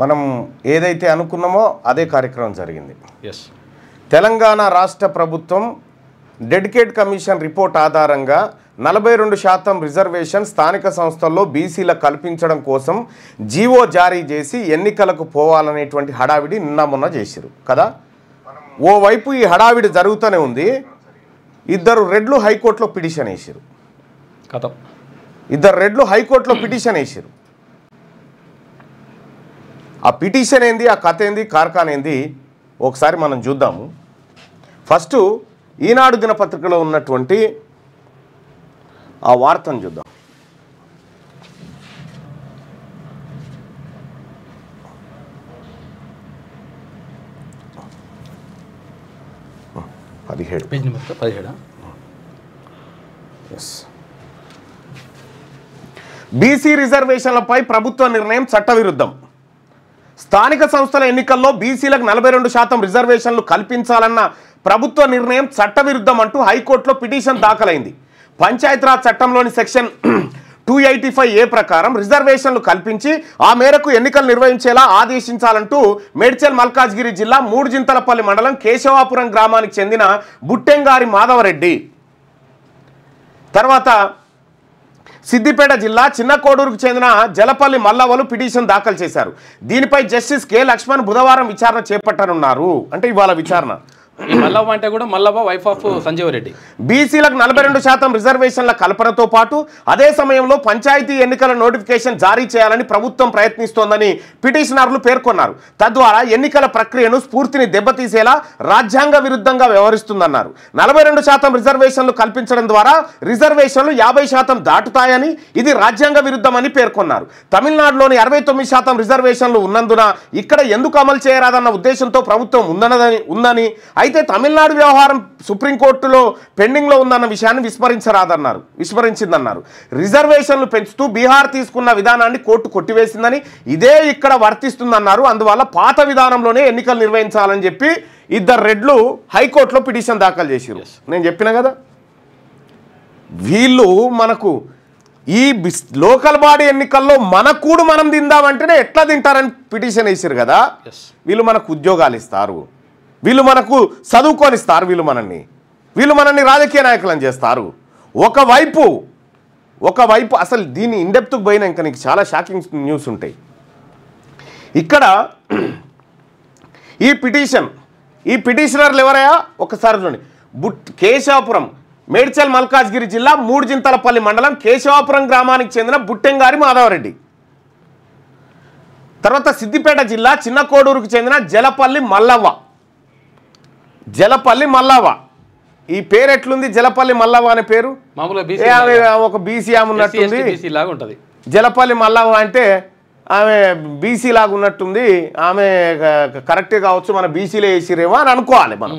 మనం ఏదైతే అనుకున్నామో అదే కార్యక్రమం జరిగింది. ఎస్, తెలంగాణ రాష్ట్ర ప్రభుత్వం డెడికేట్ కమిషన్ రిపోర్ట్ ఆధారంగా 42% రిజర్వేషన్ స్థానిక సంస్థల్లో బీసీలకు కల్పించడం కోసం జీవో జారీ చేసి ఎన్నికలకు పోవాలనేటువంటి హడావిడి నిన్న మొన్న చేశారు కదా. ఓవైపు ఈ హడావిడి జరుగుతూనే ఉంది. ఇద్దరు రెడ్లు హైకోర్టులో పిటిషన్ వేసారు. ఇద్దరు రెడ్లు హైకోర్టులో పిటిషన్ వేసారు. ఆ పిటిషన్ ఏంది, ఆ కథ ఏంది, కార్ఖాన్ ఏంది ఒకసారి మనం చూద్దాము. ఫస్ట్ ఈనాడు దినపత్రికలో ఉన్నటువంటి ఆ వార్తను చూద్దాం. బీసీ రిజర్వేషన్లపై ప్రభుత్వ నిర్ణయం చట్టవిరుద్ధం. స్థానిక సంస్థల ఎన్నికల్లో బీసీలకు 42% రిజర్వేషన్లు కల్పించాలన్న ప్రభుత్వ నిర్ణయం చట్టవిరుద్ధం అంటూ హైకోర్టులో పిటిషన్ దాఖలైంది. పంచాయతీరాజ్ చట్టంలోని సెక్షన్ 285A ప్రకారం రిజర్వేషన్లు కల్పించి ఆ మేరకు ఎన్నికలు నిర్వహించేలా ఆదేశించాలంటూ మేడ్చల్ మల్కాజ్గిరి జిల్లా మూడుజింతలపల్లి మండలం కేశవాపురం గ్రామానికి చెందిన బుట్టెంగారి మాధవరెడ్డి, తర్వాత సిద్దిపేట జిల్లా చిన్న కోడూరుకు చెందిన జలపల్లి మల్లవలు పిటిషన్ దాఖలు చేశారు. దీనిపై జస్టిస్ కె లక్ష్మణ్ బుధవారం విచారణ చేపట్టనున్నారు. అంటే ఇవాళ విచారణ. మల్లవ్వ అంటే కూడా మల్లవ్వ వైఫ్ ఆఫ్ సంజీవ్ రెడ్డి. బీసీలకు 42% రిజర్వేషన్ల కల్పనతో పాటు అదే సమయంలో పంచాయతీ ఎన్నికల నోటిఫికేషన్ జారీ చేయాలని ప్రభుత్వం ప్రయత్నిస్తోందని పిటిషనర్లు పేర్కొన్నారు. తద్వారా ఎన్నికల ప్రక్రియను స్ఫూర్తిని దెబ్బతీసేలా రాజ్యాంగ విరుద్ధంగా వ్యవహరిస్తుందన్నారు. 42% రిజర్వేషన్లు కల్పించడం ద్వారా రిజర్వేషన్లు 50% దాటుతాయని, ఇది రాజ్యాంగ విరుద్ధమని పేర్కొన్నారు. తమిళనాడులోని 69% రిజర్వేషన్లు ఉన్నందున ఇక్కడ ఎందుకు అమలు చేయరాదన్న ఉద్దేశంతో ప్రభుత్వం ఉందని, అయితే తమిళనాడు వ్యవహారం సుప్రీంకోర్టులో పెండింగ్లో ఉందన్న విషయాన్ని విస్మరించిందన్నారు. రిజర్వేషన్లు పెంచుతూ బీహార్ తీసుకున్న విధానాన్ని కోర్టు కొట్టివేసిందని, ఇదే ఇక్కడ వర్తిస్తుందన్నారు. అందువల్ల పాత విధానంలోనే ఎన్నికలు నిర్వహించాలని చెప్పి ఇద్దరు రెడ్లు హైకోర్టులో పిటిషన్ దాఖలు చేశారు. నేను చెప్పిన కదా, వీళ్ళు మనకు ఈ లోకల్ బాడీ ఎన్నికల్లో మన కూడు మనం తిందామంటేనే ఎట్లా తింటారని పిటిషన్ వేసారు కదా. వీళ్ళు మనకు ఉద్యోగాలు ఇస్తారు, వీళ్ళు మనకు చదువుకొనిస్తారు, వీళ్ళు మనల్ని రాజకీయ నాయకులను చేస్తారు. ఒకవైపు అసలు దీన్ని ఇన్డెప్త్కి పోయినా ఇంకా నీకు చాలా షాకింగ్ న్యూస్ ఉంటాయి. ఇక్కడ ఈ పిటిషనర్లు ఎవరయ్యా ఒకసారి చూడండి. కేశవాపురం, మేడ్చల్ మల్కాజ్గిరి జిల్లా మూడుజింతలపల్లి మండలం కేశవాపురం గ్రామానికి చెందిన బుట్టెంగారి మాధవరెడ్డి, తర్వాత సిద్దిపేట జిల్లా చిన్న కోడూరుకు చెందిన జలపల్లి మల్లవ్వ. ఈ పేరు ఎట్లుంది, జలపల్లి మల్లవ్వ అనే పేరు? ఒక బీసీ ఆమె ఉన్నట్టుంది. జలపల్లి మల్లవ్వ అంటే ఆమె బీసీ లాగా ఉన్నట్టుంది. ఆమె కరెక్టే కావచ్చు, మన బీసీలో వేసిరేమో అని అనుకోవాలి మనం.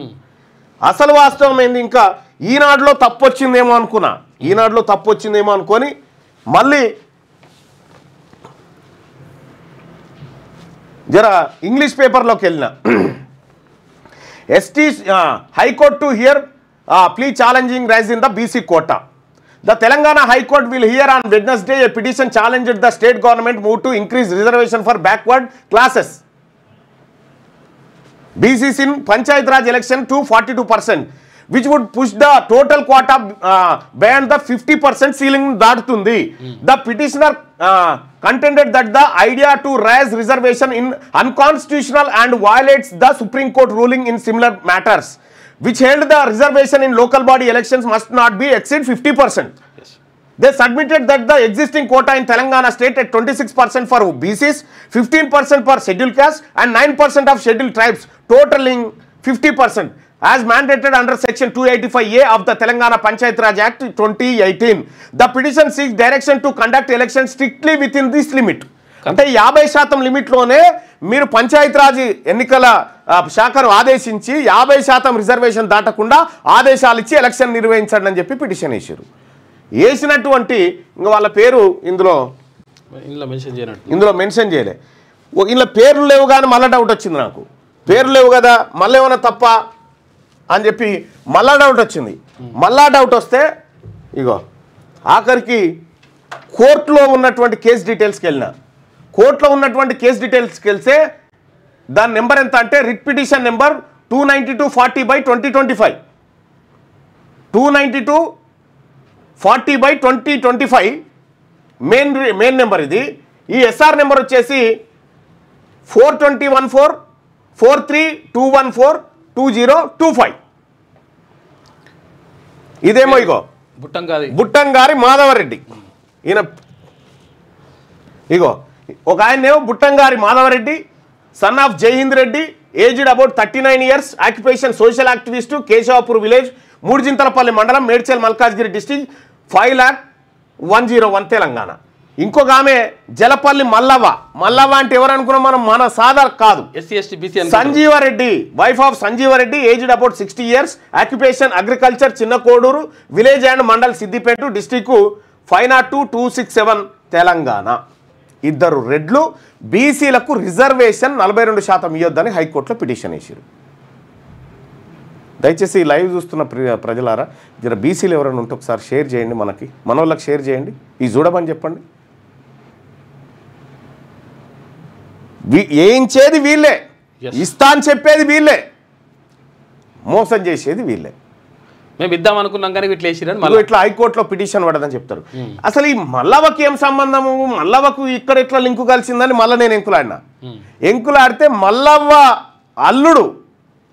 అసలు వాస్తవం ఏంది, ఇంకా ఈనాడులో తప్పు వచ్చిందేమో అనుకొని మళ్ళీ జర ఇంగ్లీష్ పేపర్లోకి వెళ్ళిన. High Court to hear plea challenging rise in the BC quota. The Telangana High Court will hear on Wednesday a petition challenged the state government move to increase reservation for backward classes. BCs in Panchayat Raj election to 42%, which would push the total quota beyond the 50% ceiling దాటుతుంది. The petitioner contended that the idea to raise reservation in unconstitutional and violates the Supreme Court ruling in similar matters, which held the reservation in local body elections must not be exceed 50%. They submitted that the existing quota in Telangana state at 26% for BCs, 15% for scheduled castes and 9% of scheduled tribes, totaling 50%. as mandated under section 285A of the Telangana Panchayat Raj Act 2018. The petition seeks direction to conduct elections strictly within this limit. అంటే 50% లిమిట్లోనే మీరు పంచాయత్ రాజ్ ఎన్నికల శాఖను ఆదేశించి 50% reservation దాటకుండా ఆదేశాలు ఇచ్చి election నిర్వహించండి అని చెప్పి పిటిషన్ వేశారు. వేసినటువంటి ఇంకా వాళ్ళ పేరు ఇందులో మెన్షన్ చేయలే. ఇందులో పేర్లు లేవు కానీ మళ్ళీ డౌట్ వచ్చింది నాకు. పేర్లు లేవు కదా, మళ్ళీ ఏమైనా తప్ప అని చెప్పి మళ్ళా డౌట్ వచ్చింది. మళ్ళా డౌట్ వస్తే ఇగో ఆఖరికి కోర్టులో ఉన్నటువంటి కేసు డీటెయిల్స్కి వెళ్ళిన. కోర్టులో ఉన్నటువంటి కేసు డీటెయిల్స్కి వెళ్తే దాని నెంబర్ ఎంత అంటే writ petition number 292/40/2025 292/40/2025 main number ఇది. ఈ ఎస్ఆర్ నెంబర్ వచ్చేసి 42144321420225. ఇదేమో ఇగో బుట్టంగారి మాధవరెడ్డి. ఈయన ఇగో ఒక ఆయనేమో Buttangari Madhavareddy, son of Jaihind Reddy, aged about 39 years, occupation social activist, Keshavapur village, Moodujinthalapalli మండలం, మేడ్చల్ మల్కాజ్గిరి డిస్టిక్, 5,01,01 తెలంగాణ. ఇంకొక ఆమె జలపల్లి మల్లవ్వ అంటే ఎవరు అనుకున్నాం మనం, మన సాదర్ కాదు, Sanjeevareddy, wife of Sanjeevareddy, aged about 60 years, occupation agriculture, Chinna Koduru village and mandal, Siddipet district, 502,267 Telangana. ఇద్దరు రెడ్లు బీసీలకు రిజర్వేషన్ 42% ఇవ్వొద్దని హైకోర్టులో పిటిషన్ వేసారు. దయచేసి లైవ్ చూస్తున్న ప్రజలారా జర బీసీలు ఎవరైనా ఉంటే ఒకసారి షేర్ చేయండి, మన వాళ్ళకి షేర్ చేయండి, ఈ చూడమని చెప్పండి. వేయించేది వీళ్ళే, ఇస్తా అని చెప్పేది వీళ్ళే, మోసం చేసేది వీళ్ళే. మేము ఇద్దాం అనుకున్నాం కానీ ఇట్లా వేసిరని ఇట్లా హైకోర్టులో పిటిషన్ పడదని చెప్తారు. అసలు ఈ మల్లవ్వకి ఏం సంబంధము, మల్లవ్వకు ఇక్కడ ఎట్లా లింకు కలిసిందని మళ్ళీ నేను ఎంకులాడితే మల్లవ్వ అల్లుడు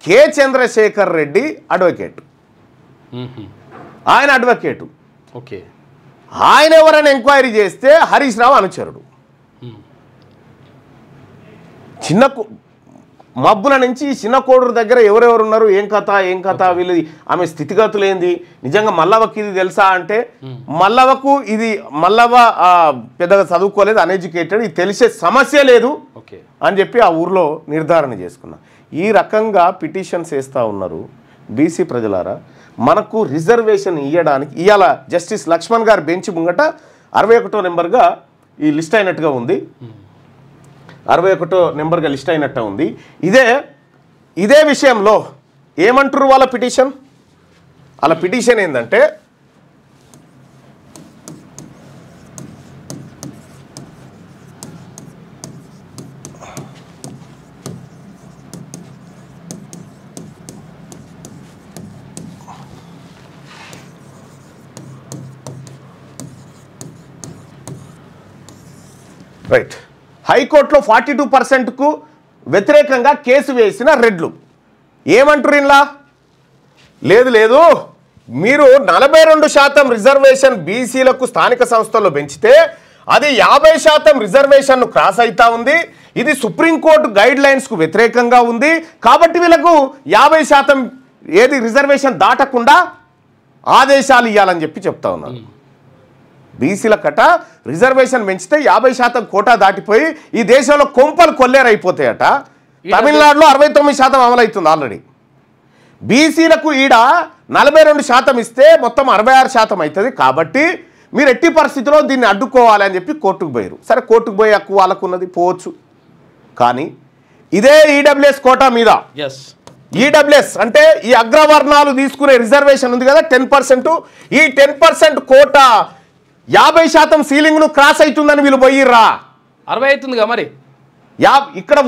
కె చంద్రశేఖర్ రెడ్డి అడ్వకేట్, ఆయన అడ్వకేటు. ఓకే, ఆయన ఎవరైనా ఎంక్వైరీ చేస్తే హరీష్ రావు అనుచరుడు. చిన్న మబ్బుల నుంచి చిన్న కోడూరు దగ్గర ఎవరెవరు ఉన్నారు, ఏం కథ వీళ్ళు, ఆమె స్థితిగతులు ఏంది, నిజంగా మల్లవ్వకి ఇది తెలుసా అంటే మల్లవ్వకు మల్లవ్వ పెద్దగా చదువుకోలేదు, అన్ఎడ్యుకేటెడ్, ఇది తెలిసే సమస్య లేదు అని చెప్పి ఆ ఊర్లో నిర్ధారణ చేసుకున్నా. ఈ రకంగా పిటిషన్స్ వేస్తూ ఉన్నారు. బీసీ ప్రజలారా, మనకు రిజర్వేషన్ ఇవ్వడానికి ఇవాళ జస్టిస్ లక్ష్మణ్ గారు బెంచ్ ముంగట 61వ నెంబర్గా ఈ లిస్ట్ అయినట్టుగా ఉంది, 61వ నెంబర్గా లిస్ట్ అయినట్టు ఉంది. ఇదే విషయంలో ఏమంటారు వాళ్ళ పిటిషన్ ఏంటంటే రైట్, హైకోర్టులో 42%కు వ్యతిరేకంగా కేసు వేసిన రెడ్లు ఏమంటారు ఇలా, లేదు మీరు 42% రిజర్వేషన్ బీసీలకు స్థానిక సంస్థల్లో పెంచితే అది 50% రిజర్వేషన్ను క్రాస్ అవుతా ఉంది, ఇది సుప్రీంకోర్టు గైడ్ లైన్స్కు వ్యతిరేకంగా ఉంది, కాబట్టి వీళ్ళకు 50% ఏది రిజర్వేషన్ దాటకుండా ఆదేశాలు ఇవ్వాలని చెప్పి చెప్తా ఉన్నారు. బీసీల కట రిజర్వేషన్ పెంచితే 50% కోటా దాటిపోయి ఈ దేశంలో కొంపలు కొల్లేరైపోతాయట. తమిళనాడులో 69% అమలవుతుంది ఆల్రెడీ. బీసీలకు ఈడ 42% ఇస్తే మొత్తం 66% అవుతుంది. కాబట్టి మీరు ఎట్టి పరిస్థితిలో దీన్ని అడ్డుకోవాలి అని చెప్పి కోర్టుకు పోయారు. సరే, కోర్టుకు పోయే హక్కు వాళ్ళకు ఉన్నది, పోవచ్చు. కానీ ఇదే ఈడబ్ల్యూఎస్ కోటా మీద, ఈడబ్ల్యూఎస్ అంటే ఈ అగ్రవర్ణాలు తీసుకునే రిజర్వేషన్ ఉంది కదా 10%, ఈ 10% కోటా 50% సీలింగ్ను క్రాస్ అవుతుందని వీళ్ళు పోయిర్రా, 60 అవుతుందిగా మరి. ఇక్కడ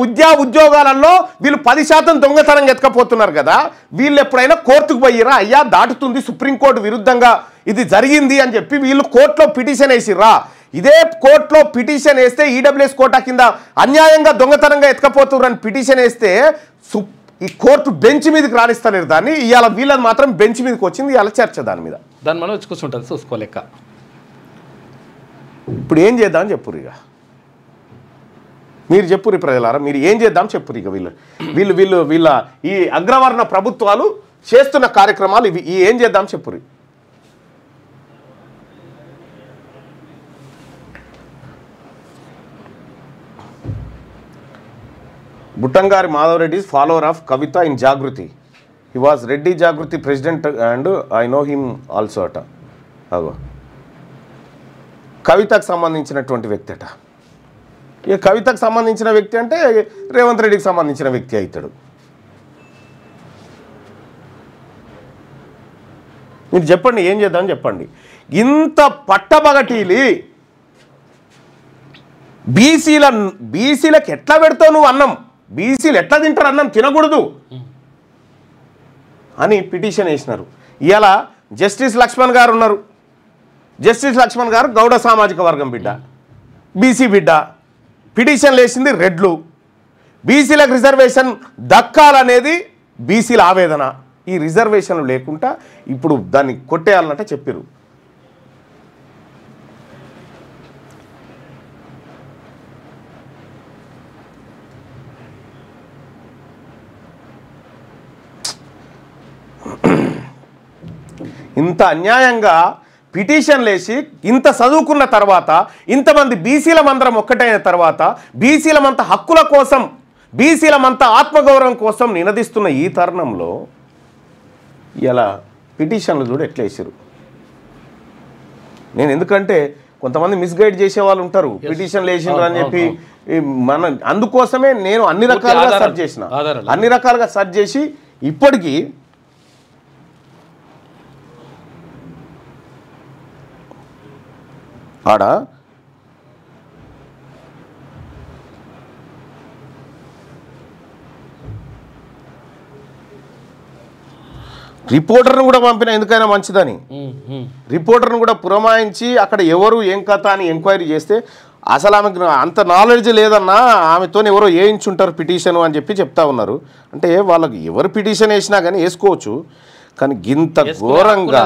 ఉద్యోగాలలో వీళ్ళు 10% దొంగతనంగా ఎత్తుకపోతున్నారు కదా, వీళ్ళు ఎప్పుడైనా కోర్టుకు పోయిర్రా, అయ్యా దాటుతుంది, సుప్రీంకోర్టు విరుద్ధంగా ఇది జరిగింది అని చెప్పి వీళ్ళు కోర్టులో పిటిషన్ వేసిర్రా. ఇదే కోర్టులో పిటిషన్ వేస్తే ఈడబ్ల్యూఎస్ కోటా కింద అన్యాయంగా దొంగతనంగా ఎత్తుకపోతున్నారని పిటిషన్ వేస్తే ఈ కోర్టు బెంచ్ మీదకి రాణిస్తలేరు దాన్ని. ఇవాళ వీళ్ళని మాత్రం బెంచ్ మీదకి వచ్చింది, ఇవాళ చర్చ దాని మీద. దాన్ని మనం చూసుకుంటుంది, చూసుకోలేక. ఇప్పుడు ఏం చేద్దామని చెప్పురు, ఇక మీరు చెప్పురు ప్రజలారా, మీరు ఏం చేద్దాం చెప్పురు. ఇక వీళ్ళ ఈ అగ్రవర్ణ ప్రభుత్వాలు చేస్తున్న కార్యక్రమాలు ఇవి, ఏం చేద్దాం చెప్పురు. Buttangari Madhava Reddy is follower of Kavita in Jagruti. He was Reddy Jagruti president and I know him also అట. అగో కవితకు సంబంధించినటువంటి వ్యక్తి అట. ఇక కవితకు సంబంధించిన వ్యక్తి అంటే రేవంత్ రెడ్డికి సంబంధించిన వ్యక్తి అవుతాడు. మీరు చెప్పండి, ఏం చేద్దామని చెప్పండి. ఇంత పట్టబగటీలి బీసీలకు ఎట్లా పెడతావు నువ్వు అన్నం, బీసీలు ఎట్లా తింటారు అన్నం, తినకూడదు అని పిటిషన్ వేసినారు. ఇలా జస్టిస్ లక్ష్మణ్ గారు ఉన్నారు. జస్టిస్ లక్ష్మణ్ గారు గౌడ సామాజిక వర్గం బిడ్డ, బీసీ బిడ్డ. పిటిషన్ వేసింది రెడ్లు. బీసీలకు రిజర్వేషన్ దక్కాలనేది బీసీల ఆవేదన. ఈ రిజర్వేషన్లు లేకుండా ఇప్పుడు దాన్ని కొట్టేయాలంటే చెప్పారు. ఇంత అన్యాయంగా పిటిషన్లు వేసి ఇంత చదువుకున్న తర్వాత, ఇంతమంది బీసీలమందరం ఒక్కటైన తర్వాత, బీసీలమంతా హక్కుల కోసం, బీసీలమంతా ఆత్మగౌరవం కోసం నినదిస్తున్న ఈ తరుణంలో ఇలా పిటిషన్లు చూడు ఎట్లా వేసారు. నేను ఎందుకంటే కొంతమంది మిస్గైడ్ చేసే వాళ్ళు ఉంటారు, పిటిషన్లు వేసిండ్రు అని చెప్పి. అందుకోసమే నేను అన్ని రకాలుగా సెర్చ్ చేసిన, అన్ని రకాలుగా సెర్చ్ చేసి ఇప్పటికీ ఆడ రిపోర్టర్ను కూడా పంపిన, ఎందుకైనా మంచిదని. రిపోర్టర్ను కూడా పురమాయించి అక్కడ ఎవరు ఏం కథ అని ఎంక్వైరీ చేస్తే అసలు ఆమెకు అంత నాలెడ్జ్ లేదన్నా, ఆమెతో ఎవరో వేయించుంటారు పిటిషన్ అని చెప్పి చెప్తా ఉన్నారు. అంటే వాళ్ళకి ఎవరు పిటిషన్ వేసినా కానీ వేసుకోవచ్చు, కానీ గింత ఘోరంగా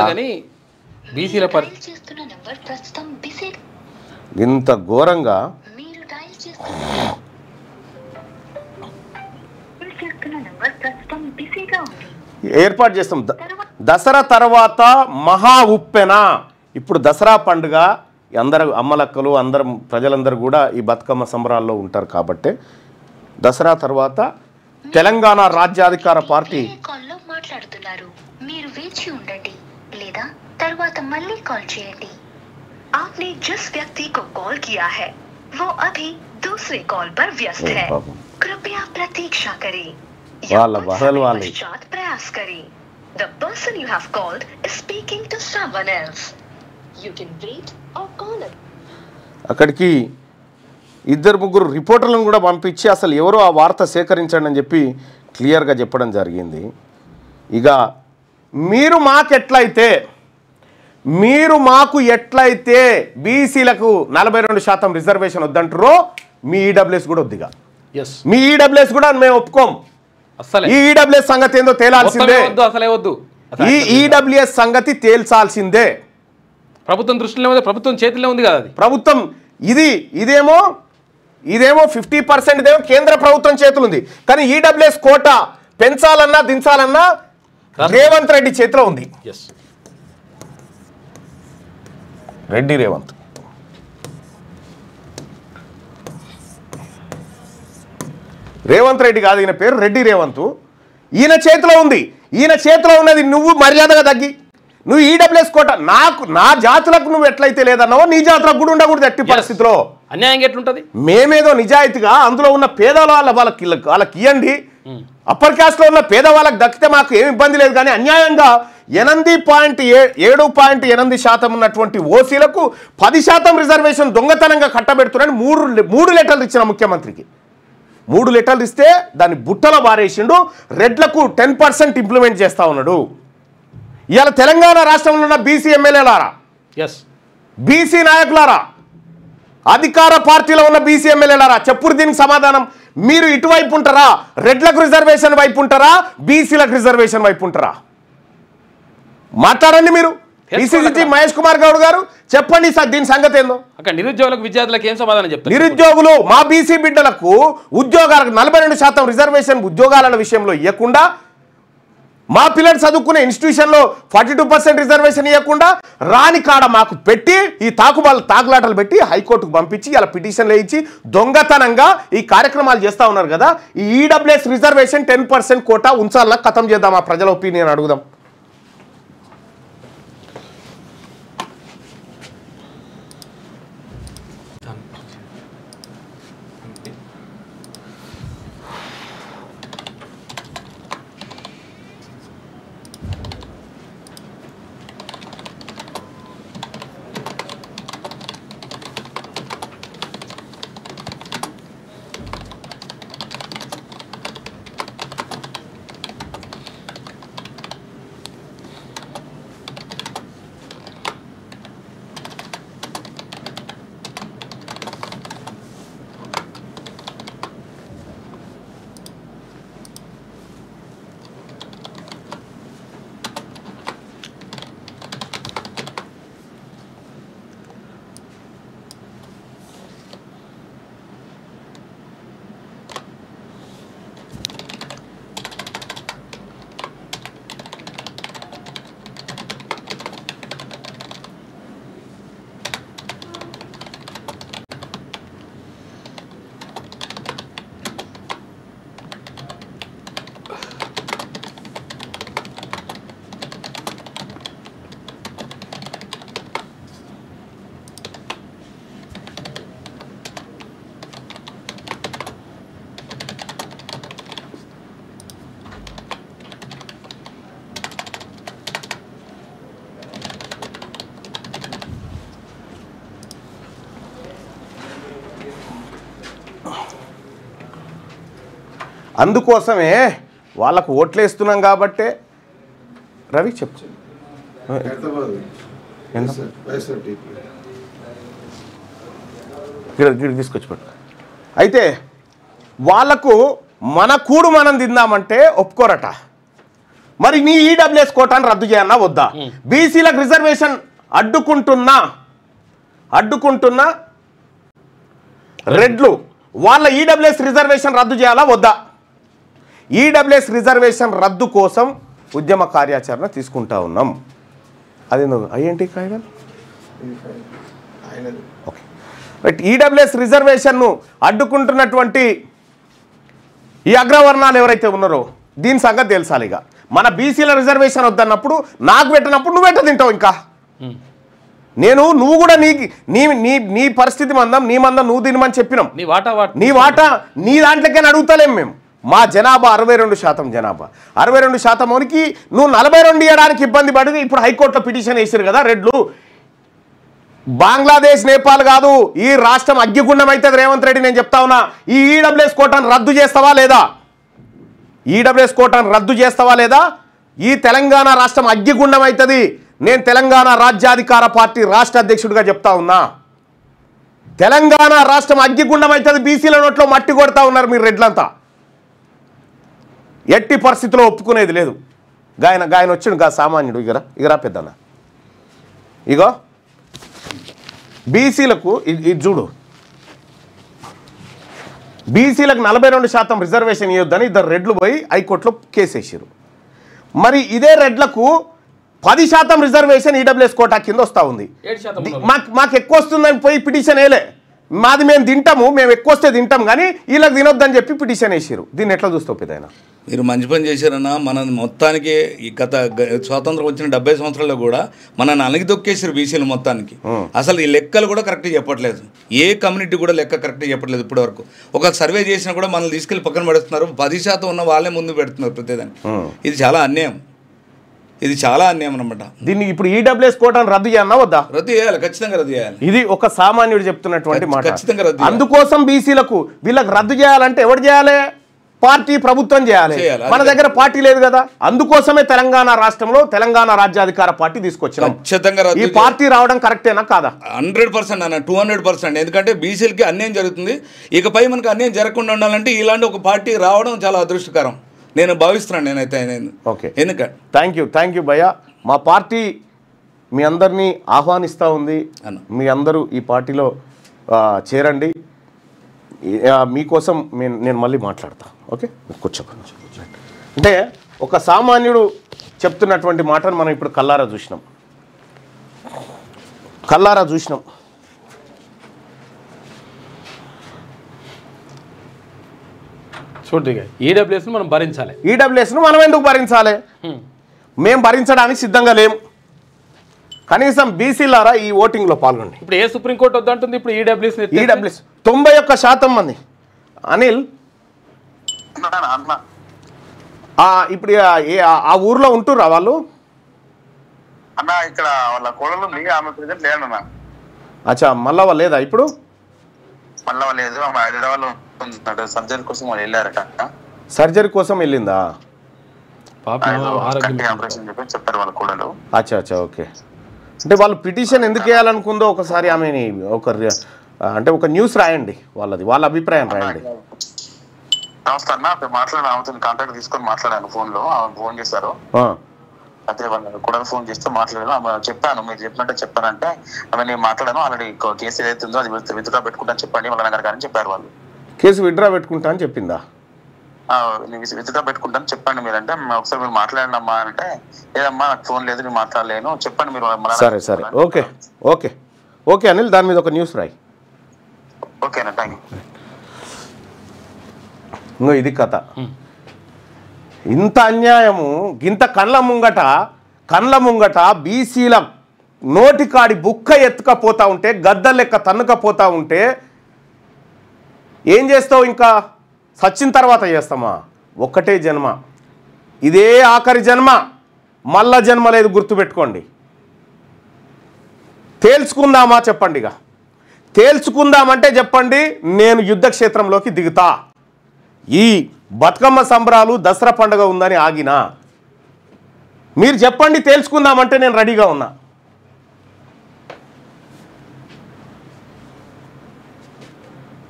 ఇంత ఘోరంగా ఏర్పాటు చేస్తాం. దసరా తర్వాత మహా ఉప్పెన. ఇప్పుడు దసరా పండుగ అందరు అమ్మలక్కలు అందరం ప్రజలందరూ కూడా ఈ బతుకమ్మ సంబరాల్లో ఉంటారు కాబట్టి దసరా తర్వాత తెలంగాణ రాజ్యాధికార పార్టీ మాట్లాడుతున్నారు, మీరు వేచి ఉండండి లేదా తర్వాత మళ్ళీ కాల్ చేయండి. आपने जिस व्यक्ति को कॉल किया है वो अभी दूसरे कॉल पर व्यस्त है, कृपया प्रतीक्षा करें या पश्चात प्रयास करें. The person you have called is speaking to someone else. You can wait or call him. అక్కడికి ఇద్దరు ముగ్గురు రిపోర్టర్లను కూడా పంపించి అసలు ఎవరో ఆ వార్త సేకరించండి అని చెప్పి క్లియర్గా చెప్పడం జరిగింది. ఇక మీరు మాకు ఎట్లయితే బీసీలకు 42% రిజర్వేషన్ వద్దంటారో మీ ఈడబ్ల్యూఎస్ కూడా వద్దిగా. మీ ఈడబ్ల్యూఎస్ కూడా మేము ఒప్పుకోం. ఈ ఈడబ్ల్యూఎస్ సంగతి ఏందో తేలాల్సిందే. ఈ ఈడబ్ల్యూఎస్ సంగతి తేల్చాల్సిందే. ప్రభుత్వం దృష్టిలో ఉంది, ప్రభుత్వం చేతిలో ఉంది కదా. ప్రభుత్వం ఇదేమో 50% కేంద్ర ప్రభుత్వం చేతులు ఉంది, కానీ ఈడబ్ల్యూఎస్ కోటా పెంచాలన్నా దించాలన్నా రేవంత్ రెడ్డి చేతిలో ఉంది. రేవంత్ రెడ్డి కాదు ఈయన పేరు, రెడ్డి రేవంత్. ఈయన చేతిలో ఉంది. ఈయన చేతిలో ఉన్నది నువ్వు మర్యాదగా తగ్గి, నువ్వు ఈడబ్ల్యూఎస్ కోట నా జాతులకు నువ్వు ఎట్లయితే లేదన్నావో నీ జాతులకు కూడా ఉండకూడదు ఎట్టి పరిస్థితిలో. అన్యాయం ఎట్లుంటది? మేమేదో నిజాయితీగా అందులో ఉన్న పేదవాళ్ళ వాళ్ళకి ఇవ్వండి, అప్పర్ క్యాస్ట్లో ఉన్న పేదవాళ్ళకి దక్కితే మాకు ఏమి ఇబ్బంది లేదు. కానీ అన్యాయంగా 8.8% ఉన్నటువంటి ఓసీలకు 10% రిజర్వేషన్ దొంగతనంగా కట్టబెడుతున్నారని 3 లెటర్లు ఇచ్చిన ముఖ్యమంత్రికి. 3 లెటర్లు ఇస్తే దాన్ని బుట్టలో బారేసిండు. రెడ్లకు 10% ఇంప్లిమెంట్ చేస్తా ఉన్నాడు. ఇవాళ తెలంగాణ రాష్ట్రంలో ఉన్న బీసీ ఎమ్మెల్యేలారా, బీసీ నాయకులారా, అధికార పార్టీలో ఉన్న బీసీ ఎమ్మెల్యేలారా, చెప్పురు దీనికి సమాధానం. మీరు ఇటువైపు ఉంటారా? రెడ్లకు రిజర్వేషన్ వైపు ఉంటారా? బీసీలకు రిజర్వేషన్ వైపు ఉంటారా? మాట్లాడండి మీరు. పిసిసి మహేష్ కుమార్ గౌడ్ గారు చెప్పండి సార్ దీని సంగతి ఏందో. అక్కడ నిరుద్యోగులకు విద్యార్థులకు ఏం సమాధానం చెప్తారు? నిరుద్యోగులు మా బీసీ బిడ్డలకు ఉద్యోగాలకు 42% రిజర్వేషన్ ఉద్యోగాల విషయంలో ఇవ్వకుండా, మా పిల్లలు చదువుకునే ఇన్స్టిట్యూషన్లో 42% రిజర్వేషన్ ఇవ్వకుండా రాని కాడ మాకు పెట్టి ఈ తాకులాటలు పెట్టి హైకోర్టుకు పంపించి ఇలా పిటిషన్లు ఇచ్చి దొంగతనంగా ఈ కార్యక్రమాలు చేస్తూ ఉన్నారు కదా. ఈ ఈడబ్ల్యూఎస్ రిజర్వేషన్ 10% కోటా ఉంచాలన్నా ఖతం చేద్దాం. ఆ ప్రజల ఒపీనియన్ అడుగుదాం. అందుకోసమే వాళ్ళకు ఓట్లేస్తున్నాం కాబట్టే రవి చెప్పు తీసుకొచ్చి పెట్టు. అయితే వాళ్లకు మన కూడు మనం తిందామంటే ఒప్పుకోరట. మరి నీ ఈడబ్ల్యూఎస్ కోటాను రద్దు చేయన్నా వద్దా? బీసీలకు రిజర్వేషన్ అడ్డుకుంటున్నా రెడ్లు వాళ్ళ ఈడబ్ల్యూఎస్ రిజర్వేషన్ రద్దు చేయాలా వద్దా? ఈడబ్ల్యూఎస్ రిజర్వేషన్ రద్దు కోసం ఉద్యమ కార్యాచరణ తీసుకుంటా ఉన్నాం. అది అయ్యేంటి కాయగాలు ఓకే రైట్. ఈడబ్ల్యూఎస్ రిజర్వేషన్ను అడ్డుకుంటున్నటువంటి ఈ అగ్రవర్ణాలు ఎవరైతే ఉన్నారో దీని సంగతి తెలుసాలి. ఇక మన బీసీల రిజర్వేషన్ వద్దన్నప్పుడు నాకు పెట్టినప్పుడు నువ్వు పెట్ట తింటావు. ఇంకా నువ్వు కూడా నీ పరిస్థితి మందం నీ మందం నువ్వు తినమని చెప్పినాం. నీ వాటా నీ దాంట్లోకే అడుగుతలేం మేము. మా జనాభా 62% జనాభా 62%కి నువ్వు 42 ఇవ్వడానికి ఇబ్బంది పడింది. ఇప్పుడు హైకోర్టులో పిటిషన్ వేసారు కదా రెడ్లు. బంగ్లాదేశ్ నేపాల్ కాదు, ఈ రాష్ట్రం అగ్గిగుండం అవుతుంది. రేవంత్ రెడ్డి నేను చెప్తా ఉన్నా, ఈ ఈడబ్ల్యూఎస్ కోటాను రద్దు చేస్తావా లేదా? ఈడబ్ల్యూఎస్ కోటాను రద్దు చేస్తావా లేదా? ఈ తెలంగాణ రాష్ట్రం అగ్గిగుండం అవుతుంది. నేను తెలంగాణ రాజ్యాధికార పార్టీ రాష్ట్ర అధ్యక్షుడిగా చెప్తా ఉన్నా. తెలంగాణ రాష్ట్రం అగ్గిగుండం అవుతుంది. బీసీల నోట్లో మట్టి కొడతా ఉన్నారు మీరు రెడ్లంతా. ఎట్టి పరిస్థితిలో ఒప్పుకునేది లేదు. గాయన వచ్చిండు గా సామాన్యుడు. ఇగరా పెద్దన్న ఇగో బీసీలకు ఇది చూడు. బీసీలకు 42% రిజర్వేషన్ ఇవ్వద్దని ఇద్దరు రెడ్లు పోయి హైకోర్టులో కేసు వేసారు. మరి ఇదే రెడ్లకు 10% రిజర్వేషన్ ఈడబ్ల్యూఎస్ కోటా కింద వస్తూ ఉంది. మాకు ఎక్కువ వస్తుందని పోయి పిటిషన్ వేయలే. మాది మేము తింటాము, మేము ఎక్కువ వస్తే తింటాం, కానీ వీళ్ళకి తినొద్దని చెప్పి పిటిషన్ వేసారు. దీన్ని ఎట్లా చూస్తావు పెద్దయినా? మీరు మంచి పని చేశారన్నా. మన మొత్తానికి ఈ గత స్వాతంత్రం వచ్చిన 70 సంవత్సరాల్లో కూడా మనల్ని అణగిదొక్కేసారు బీసీలు మొత్తానికి. అసలు ఈ లెక్కలు కూడా కరెక్ట్గా చెప్పట్లేదు. ఏ కమ్యూనిటీ కూడా లెక్క కరెక్ట్గా చెప్పట్లేదు ఇప్పటి వరకు. ఒక సర్వే చేసినా కూడా మనల్ని తీసుకెళ్ళి పక్కన పెడుతున్నారు. 10% ఉన్న వాళ్ళే ముందు పెడుతున్నారు ప్రతిదాన్ని. ఇది చాలా అన్యాయం. ఇది చాలా అన్యాయం అనమాట. దీన్ని ఇప్పుడు ఈడబ్ల్యూఎస్ కోటాను రద్దు చేయాలన్నా వద్దా? రద్దు చేయాలి, ఖచ్చితంగా రద్దు చేయాలి. ఇది ఒక సామాన్యుడు చెప్తున్నటువంటి మాట. ఖచ్చితంగా రద్దు. అందుకోసం బీసీలకు వీళ్ళకి రద్దు చేయాలంటే ఎవరు చేయాలి? పార్టీ, ప్రభుత్వం చేయాలి. మన దగ్గర పార్టీ లేదు కదా. అందుకోసమే తెలంగాణ రాష్ట్రంలో తెలంగాణ రాజ్యాధికార పార్టీ తీసుకొచ్చాం. ఖచ్చితంగా ఈ పార్టీ రావడం కరెక్టేనా కాదా? 100% అన్న, 200%. ఎందుకంటే బీసీలకి అన్యాయం జరుగుతుంది. ఇకపై మనకు అన్యాయం జరగకుండా ఉండాలంటే ఇలాంటి ఒక పార్టీ రావడం చాలా అదృష్టకరం నేను భావిస్తున్నాను. నేనైతే ఓకే. ఎందుకంటే థ్యాంక్ యూ భయ్యా. మా పార్టీ మీ అందరినీ ఆహ్వానిస్తూ ఉంది. మీ అందరూ ఈ పార్టీలో చేరండి. మీకోసం నేను మళ్ళీ మాట్లాడతా. ఓకే, కూర్చోండి. అంటే ఒక సామాన్యుడు చెప్తున్నటువంటి మాటను మనం ఇప్పుడు కల్లారా చూసినాం. చూడండి, ఈడబ్ల్యూఎస్ను మనం భరించాలి. ఈడబ్ల్యూఎస్ను మనం ఎందుకు భరించాలి? మేము భరించడానికి సిద్ధంగా లేము. కనీసం బీసీలారా ఈ ఓటింగ్లో పాల్గొండి. ఇప్పుడు ఏ సుప్రీంకోర్టు వద్దంటుంది? ఇప్పుడు ఈడబ్ల్యూఎస్ 91% మంది. అనిల్ ఇప్పుడు ఆ ఊర్లో ఉంటుర్రా వాళ్ళు? అన్నా ఇక్కడ వాళ్ళ కోడలు ఉంది, ఆమె ప్రెజెంట్ లేదన్నా. అచ్చా, మళ్ళా లేదా? ఇప్పుడు మళ్ళా లేదు, ఆమె హైదరాబాద్ లో సర్జరీ కోసం వాళ్ళు వెళ్ళారట. సర్జరీ కోసం వెళ్ళిందా? ఆపరేషన్ చెప్పి చెప్పారు వాళ్ళ కోడలు. అచ్చా ఓకే. అంటే వాళ్ళు పిటిషన్ ఎందుకు వేయాలనుకుందో ఒకసారి ఆమెని ఒక న్యూస్ రాయండి. వాళ్ళ అభిప్రాయం రాయండి. నమస్తే అన్న, మాట్లాడాను, ఆమెతో కాంటాక్ట్ తీసుకొని మాట్లాడాను. ఫోన్ చేశారు. అయితే వాళ్ళ కూడా ఫోన్ చేస్తే మాట్లాడాను. ఆమె చెప్పాను, మీరు చెప్పినట్టే చెప్పానంటే ఆమె నేను మాట్లాడాను. ఆల్రెడీ కేసు ఏదైతే ఉందో అది విత్డ్రా పెట్టుకుంటాను చెప్పండి వాళ్ళ దగ్గర కానీ చెప్పారు. వాళ్ళు కేసు విత్డ్రా పెట్టుకుంటా అని చెప్పిందా? విత్డ్రా పెట్టుకుంటాను చెప్పండి మీరంటే, ఒకసారి మీరు మాట్లాడండి అమ్మా అంటే, లేదమ్మా నాకు ఫోన్ లేదు, నేను మాట్లాడలేను, చెప్పండి మీరు. సరే ఓకే అనిల్, దాని మీద ఒక న్యూస్ రాయి. ఓకేనా, థ్యాంక్ యూ. ఇంకో ఇది కథ. ఇంత అన్యాయము, ఇంత కళ్ళ ముంగట బీసీల నోటికాడి బుక్క ఎత్తుకపోతా ఉంటే, గద్దె లెక్క తన్నుకపోతా ఉంటే ఏం చేస్తావు? ఇంకా సచ్చిన తర్వాత చేస్తామా? ఒక్కటే జన్మ, ఇదే ఆఖరి జన్మ, మళ్ళా జన్మ లేదు, గుర్తుపెట్టుకోండి. తేల్చుకుందామా చెప్పండి. ఇక తేల్చుకుందామంటే చెప్పండి, నేను యుద్ధ క్షేత్రంలోకి దిగుతా. ఈ బతుకమ్మ సంబరాలు దసరా పండుగ ఉందని ఆగినా? మీరు చెప్పండి, తేల్చుకుందామంటే నేను రెడీగా ఉన్నా.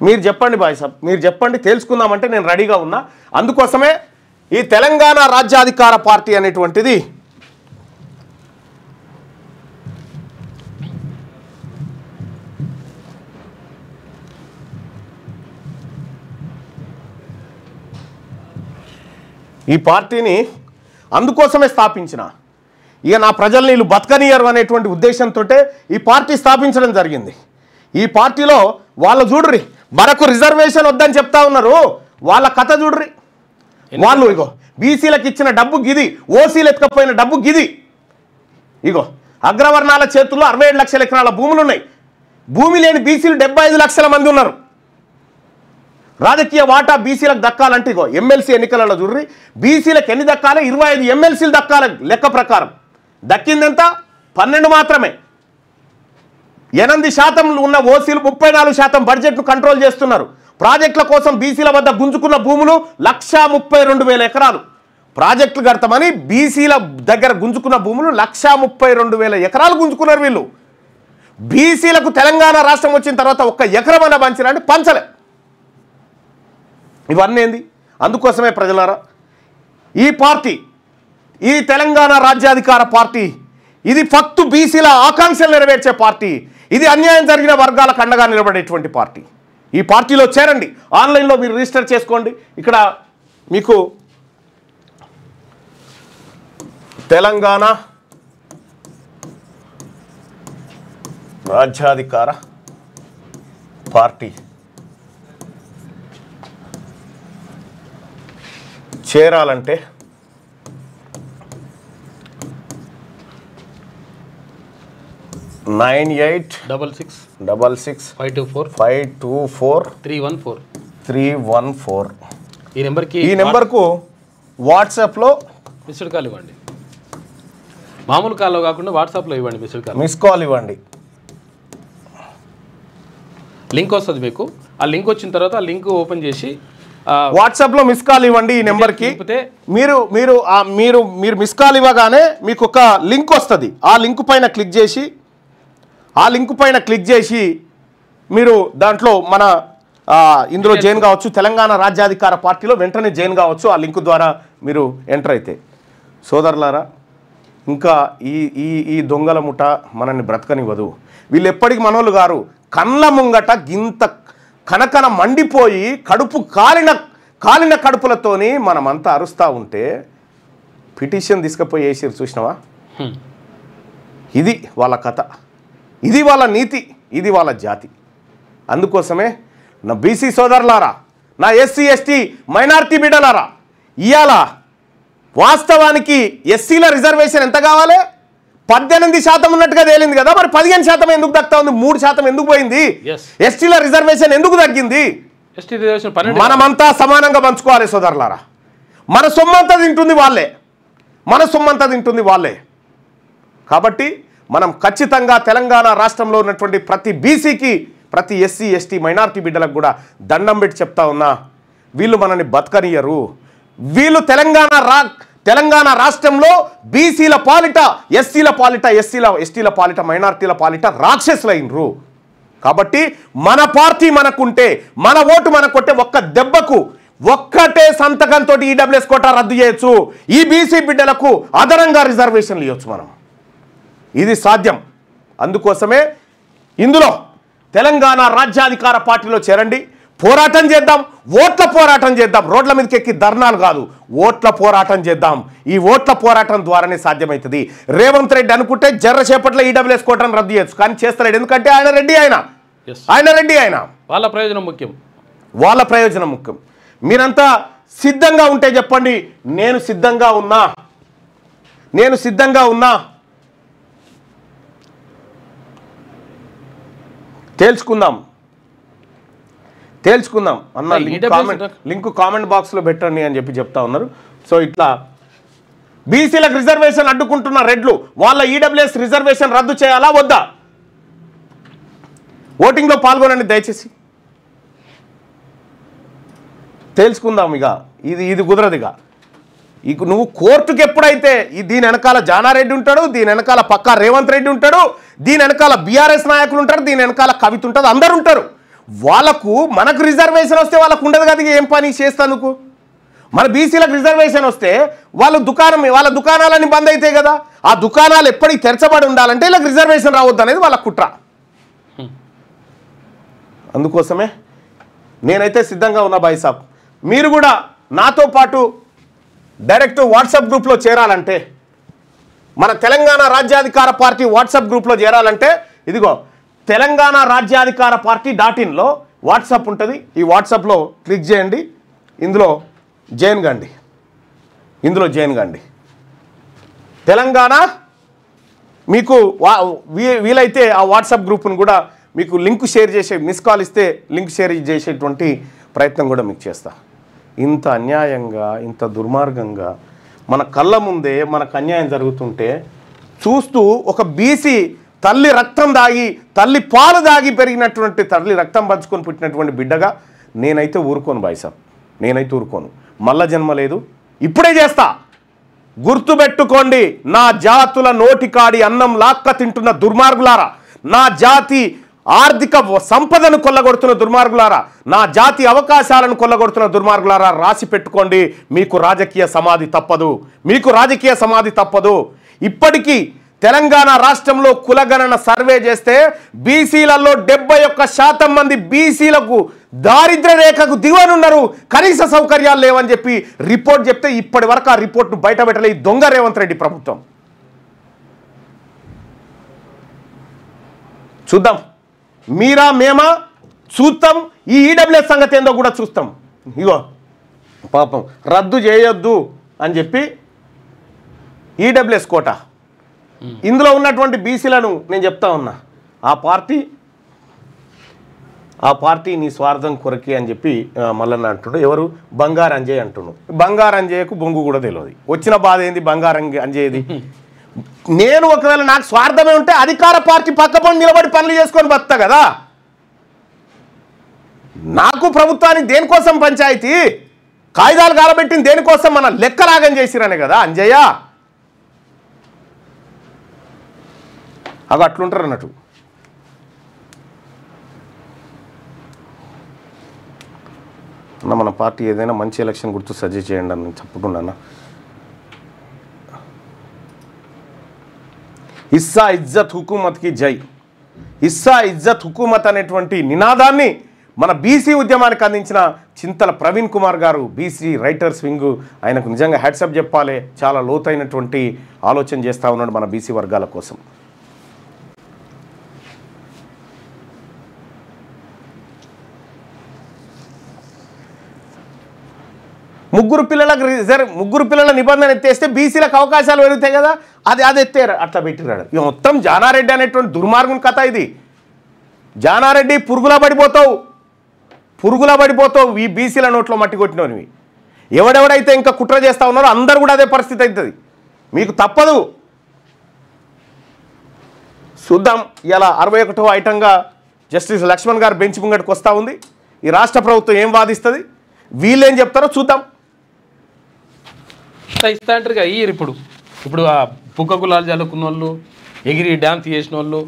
మీరు చెప్పండి బాయ్ సాబ్, మీరు చెప్పండి, తేల్చుకుందామంటే నేను రెడీగా ఉన్నా. అందుకోసమే ఈ తెలంగాణ రాజ్యాధికార పార్టీ అనేటువంటిది ఈ పార్టీని అందుకోసమే స్థాపించిన. ఇక నా ప్రజల్ని వీళ్ళు బతకనియరు అనేటువంటి ఉద్దేశంతో ఈ పార్టీ స్థాపించడం జరిగింది. ఈ పార్టీలో వాళ్ళు చూడ్రి, మనకు రిజర్వేషన్ వద్దని చెప్తా ఉన్నారు, వాళ్ళ కథ చూడ్రి. వాళ్ళు ఇగో బీసీలకు ఇచ్చిన డబ్బు గిది, ఓసీలు ఎత్తుకపోయిన డబ్బు గిది. ఇగో అగ్రవర్ణాల చేతుల్లో 67 లక్షల ఎకరాల భూములు ఉన్నాయి. భూమి లేని బీసీలు 75 లక్షల మంది ఉన్నారు. రాజకీయ వాటా బీసీలకు దక్కాలంటే ఇగో ఎమ్మెల్సీ ఎన్నికలలో చూడ్రి, బీసీలకు ఎన్ని దక్కాలి? 25 ఎమ్మెల్సీలు దక్కాలి లెక్క ప్రకారం. దక్కిందెంత? 12 మాత్రమే. 8% ఉన్న ఓసీలు 34% బడ్జెట్ను కంట్రోల్ చేస్తున్నారు. ప్రాజెక్టుల కోసం బీసీల వద్ద గుంజుకున్న భూములు 132,000 ఎకరాలు. ప్రాజెక్టులు కడతామని బీసీల దగ్గర గుంజుకున్న భూములు 132,000 ఎకరాలు గుంజుకున్నారు వీళ్ళు. బీసీలకు తెలంగాణ రాష్ట్రం వచ్చిన తర్వాత ఒక్క ఎకరం అన్న పంచిరంటే పంచలే. ఇవన్నీ ఏంది? అందుకోసమే ప్రజలారా, ఈ పార్టీ, ఈ తెలంగాణ రాజ్యాధికార పార్టీ, ఇది ఫక్తు బీసీల ఆకాంక్షలు నెరవేర్చే పార్టీ. ఇది అన్యాయం జరిగిన వర్గాలకు అండగా నిలబడేటువంటి పార్టీ. ఈ పార్టీలో చేరండి. ఆన్లైన్లో మీరు రిజిస్టర్ చేసుకోండి. ఇక్కడ మీకు తెలంగాణ రాజ్యాధికార పార్టీ చేరాలంటే 986654 ఈ నెంబర్కు వాట్సాప్లో మిస్డ్ కాల్ ఇవ్వండి. మామూలు కాల్లో కాకుండా వాట్సాప్లో ఇవ్వండి. మిస్ కాల్ ఇవ్వండి. లింక్ వస్తుంది మీకు. ఆ లింక్ వచ్చిన తర్వాత ఆ లింక్ ఓపెన్ చేసి వాట్సాప్లో మిస్ కాల్ ఇవ్వండి. ఈ నెంబర్కి మీరు మీరు మీరు మీరు మిస్ కాల్ ఇవ్వగానే మీకు ఒక లింక్ వస్తుంది. ఆ లింక్ పైన క్లిక్ చేసి మీరు దాంట్లో మన ఇందులో జాయిన్ కావచ్చు. తెలంగాణ రాజ్యాధికార పార్టీలో వెంటనే జాయిన్ కావచ్చు ఆ లింక్ ద్వారా మీరు ఎంటర్ అయితే. సోదరులారా, ఇంకా ఈ ఈ ఈ దొంగల ముఠ మనల్ని బ్రతకనివ్వదు. వీళ్ళు ఎప్పటికి మనోళ్ళు గారు కళ్ళ ముంగట గింత కనకన మండిపోయి కడుపు కాలిన కడుపులతోని మనమంతా అరుస్తూ ఉంటే పిటిషన్ తీసుకుపోయి వేసిరు. చూసినావా? ఇది వాళ్ళ కథ, ఇది వాళ్ళ నీతి, ఇది వాళ్ళ జాతి. అందుకోసమే నా బీసీ సోదరులారా, నా ఎస్సీ ఎస్టీ మైనారిటీ బిడ్డలారా, ఇవాళ వాస్తవానికి ఎస్సీల రిజర్వేషన్ ఎంత కావాలి? 18% ఉన్నట్టుగా తేలింది కదా. మరి 15% ఎందుకు దక్కుతా ఉంది? 3% ఎందుకు పోయింది? ఎస్టీల రిజర్వేషన్ ఎందుకు తగ్గింది? మనమంతా సమానంగా పంచుకోవాలి సోదరులారా. మన సొమ్మంతా తింటుంది వాళ్ళే. కాబట్టి మనం ఖచ్చితంగా తెలంగాణ రాష్ట్రంలో ఉన్నటువంటి ప్రతి బీసీకి, ప్రతి ఎస్సీ ఎస్టీ మైనారిటీ బిడ్డలకు కూడా దండం పెట్టి చెప్తా ఉన్నా, వీళ్ళు మనల్ని బతకనియరు. వీళ్ళు తెలంగాణ రాష్ట్రంలో బీసీల పాలిట, ఎస్సీల పాలిట, ఎస్టీల పాలిట, మైనారిటీల పాలిట రాక్షసులైనరు. కాబట్టి మన పార్టీ మనకుంటే, మన ఓటు మనకుంటే ఒక్క దెబ్బకు ఒక్కటే సంతకంతో ఈడబ్ల్యూఎస్ కోటా రద్దు చేయొచ్చు. ఈ బీసీ బిడ్డలకు అదనంగా రిజర్వేషన్లు ఇవ్వచ్చు మనం. ఇది సాధ్యం. అందుకోసమే ఇందులో తెలంగాణ రాజ్యాధికార పార్టీలో చేరండి. పోరాటం చేద్దాం, ఓట్ల పోరాటం చేద్దాం. రోడ్ల మీదకి ఎక్కి ధర్నాలు కాదు, ఓట్ల పోరాటం చేద్దాం. ఈ ఓట్ల పోరాటం ద్వారానే సాధ్యమవుతుంది. రేవంత్ రెడ్డి అనుకుంటే జర్రసేపట్లో ఈడబ్ల్యూఎస్ కోటాను రద్దు చేయొచ్చు, కానీ చేస్తలేడు. ఎందుకంటే ఆయన రెడ్డి, ఆయన వాళ్ళ ప్రయోజనం ముఖ్యం. మీరంతా సిద్ధంగా ఉంటే చెప్పండి, నేను సిద్ధంగా ఉన్నా. తేల్చుకుందాం అన్న. లింక్ కామెంట్ బాక్స్లో పెట్టండి అని చెప్తా ఉన్నారు. సో ఇట్లా బీసీలకు రిజర్వేషన్ అడ్డుకుంటున్న రెడ్లు వాళ్ళ ఈడబ్ల్యూఎస్ రిజర్వేషన్ రద్దు చేయాలా వద్దా? ఓటింగ్లో పాల్గొనండి దయచేసి. తెలుసుకుందాం. ఇక ఇది కుదరదుగా. ఇక నువ్వు కోర్టుకి ఎప్పుడైతే దీని వెనకాల జానారెడ్డి ఉంటాడు, దీని వెనకాల పక్కా రేవంత్ రెడ్డి ఉంటాడు, దీని వెనకాల బీఆర్ఎస్ నాయకులు ఉంటారు, దీని వెనకాల కవిత ఉంటుంది, అందరు ఉంటారు. వాళ్ళకు మనకు రిజర్వేషన్ వస్తే వాళ్ళకు ఉండదు కదా ఏం పని చేస్తానుకు. మన బీసీలకు రిజర్వేషన్ వస్తే వాళ్ళ దుకాణాలన్నీ బంద్ అవుతాయి కదా. ఆ దుకాణాలు ఎప్పటికి తెరచబడి ఉండాలంటే వీళ్ళకి రిజర్వేషన్ రావద్దు అనేది వాళ్ళ కుట్ర. అందుకోసమే నేనైతే సిద్ధంగా ఉన్నా బాయ్ సాబ్. మీరు కూడా నాతో పాటు డైరెక్ట్ వాట్సాప్ గ్రూప్లో చేరాలంటే, మన తెలంగాణ రాజ్యాధికార పార్టీ వాట్సాప్ గ్రూప్లో చేరాలంటే ఇదిగో తెలంగాణ రాజ్యాధికార పార్టీ .inలో వాట్సాప్ ఉంటుంది. ఈ వాట్సాప్లో క్లిక్ చేయండి, ఇందులో జాయిన్ కండి. తెలంగాణ మీకు వీలైతే ఆ వాట్సాప్ గ్రూప్ను కూడా మీకు లింక్ షేర్ చేసే, మిస్ కాల్ ఇస్తే లింక్ షేర్ చేసేటువంటి ప్రయత్నం కూడా మీకు చేస్తా. ఇంత అన్యాయంగా, ఇంత దుర్మార్గంగా మన కళ్ళ ముందే మనకు అన్యాయం జరుగుతుంటే చూస్తూ ఒక బీసీ తల్లి రక్తం దాగి, తల్లి పాలు దాగి పెరిగినటువంటి, తల్లి రక్తం పంచుకొని పుట్టినటువంటి బిడ్డగా నేనైతే ఊరుకోను బాయ్ సాబ్. నేనైతే ఊరుకోను. మళ్ళా జన్మ లేదు, ఇప్పుడే చేస్తా. గుర్తుపెట్టుకోండి, నా జాతుల నోటికాడి అన్నం లాక్క తింటున్న దుర్మార్గులారా, నా జాతి ఆర్థిక సంపదను కొల్లగొడుతున్న దుర్మార్గులారా, నా జాతి అవకాశాలను కొల్లగొడుతున్న దుర్మార్గులారా, రాసి పెట్టుకోండి. మీకు రాజకీయ సమాధి తప్పదు. ఇప్పటికీ తెలంగాణ రాష్ట్రంలో కులగణన సర్వే చేస్తే బీసీలలో 71% మంది బీసీలకు దారిద్ర్య రేఖకు దిగువనున్నారు, కనీస సౌకర్యాలు లేవని చెప్పి రిపోర్ట్ చెప్తే ఇప్పటి వరకు ఆ రిపోర్ట్ను బయట పెట్టలే ఈ దొంగ రేవంత్ రెడ్డి ప్రభుత్వం. చూద్దాం, మీరా మేమా చూస్తాం. ఈ ఈడబ్ల్యూఎస్ సంగతి ఏందో కూడా చూస్తాం. ఇగో పాపం రద్దు చేయొద్దు అని చెప్పి ఈడబ్ల్యూఎస్ కోట, ఇందులో ఉన్నటువంటి బీసీలను నేను చెప్తా ఉన్నా, ఆ పార్టీ నీ స్వార్థం కొరకే అని చెప్పి మళ్ళీ అంటుండు. ఎవరు? బంగారు అంజయ్ అంటుండు. బంగారు అంజయ్యకు బొంగు కూడా తెలియదు. వచ్చిన బాధ ఏంది బంగారు అంజయ్యది? నేను ఒకవేళ నాకు స్వార్థమే ఉంటే అధికార పార్టీ పక్కపడి నిలబడి పనులు చేసుకొని బతుకుతా కదా. నాకు ప్రభుత్వానికి దేనికోసం పంచాయతీ కాయిదాలు కాలబెట్టింది దేనికోసం? మన లెక్కలాగం చేసిరనే కదా అంజయ్య. అవి అట్లుంటారు అన్నట్టు. అన్న మన పార్టీ ఏదైనా మంచి ఎలక్షన్ గుర్తు సజెస్ట్ చేయండి అని చెప్పుకున్నా. హిస్సా ఇజ్జత్ హుకూమత్కి జై. హిస్సా ఇజ్జత్ హుకూమత్ అనేటువంటి నినాదాన్ని మన బీసీ ఉద్యమానికి అందించిన చింతల ప్రవీణ్ కుమార్ గారు, బీసీ రైటర్స్ వింగ్, ఆయనకు నిజంగా హ్యాట్సప్ చెప్పాలి. చాలా లోతైనటువంటి ఆలోచన చేస్తూ ఉన్నాడు మన బీసీ వర్గాల కోసం. ముగ్గురు పిల్లల నిబంధన ఎత్తేస్తే బీసీలకు అవకాశాలు పెరుగుతాయి కదా, అది ఎత్తారు, అట్లా పెట్టిరాడు. ఇక మొత్తం జానారెడ్డి అనేటువంటి దుర్మార్గం కథ ఇది. జానారెడ్డి పురుగులా పడిపోతావు ఈ బీసీల నోట్లో మట్టి కొట్టినవి. ఎవడెవడైతే ఇంకా కుట్ర చేస్తూ ఉన్నారో అందరూ కూడా అదే పరిస్థితి అవుతుంది. మీకు తప్పదు. చూద్దాం, ఇలా 61వ ఐటంగా జస్టిస్ లక్ష్మణ్ గారు బెంచ్ ముంగడికి వస్తూ ఉంది. ఈ రాష్ట్ర ప్రభుత్వం ఏం వాదిస్తుంది, వీళ్ళేం చెప్తారో చూద్దాం. ఇస్తా అంటారు ఇప్పుడు ఆ పుక్క గులాలు చల్లుకున్న వాళ్ళు, ఎగిరి డ్యాన్స్ చేసిన వాళ్ళు,